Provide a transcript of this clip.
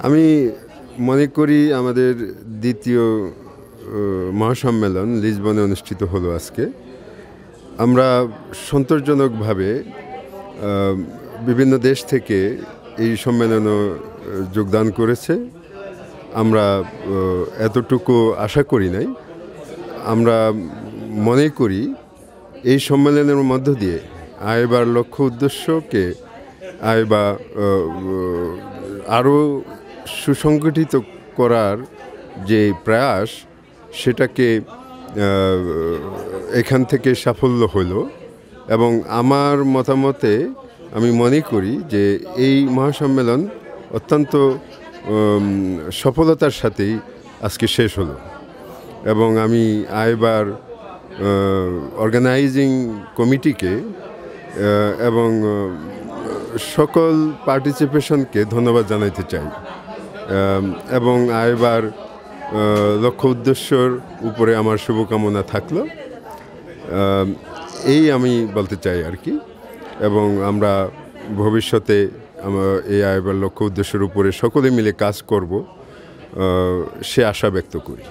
আমি মনে করি আমাদের দ্বিতীয় মহাসম্মেলন লিসবনে অনুষ্ঠিত হলো আজকে। আমরা সন্তোষজনকভাবে বিভিন্ন দেশ থেকে এই সম্মেলনে যোগদান করেছে। আমরা এতটুকু আশা করি নাই। আমরা মনে করি এই সম্মেলনের মধ্য দিয়ে আইবার লক্ষ্য উদ্দেশ্যকে আরও সুসংগঠিত করার যে প্রয়াস সেটাকে এখান থেকে সাফল্য হলো এবং আমার মতামতে আমি মনে করি যে এই মহাসম্মেলন অত্যন্ত সফলতার সাথেই আজকে শেষ হলো এবং আমি আইবার অর্গানাইজিং কমিটিকে এবং সকল পার্টিসিপেশনকে ধন্যবাদ জানাইতে চাই এবং আইবার লক্ষ্য উদ্দেশ্যর উপরে আমার শুভকামনা থাকলো এই আমি বলতে চাই আর কি। এবং আমরা ভবিষ্যতে এই আইবার লক্ষ্য উদ্দেশ্যের উপরে সকলে মিলে কাজ করব সে আশা ব্যক্ত করি।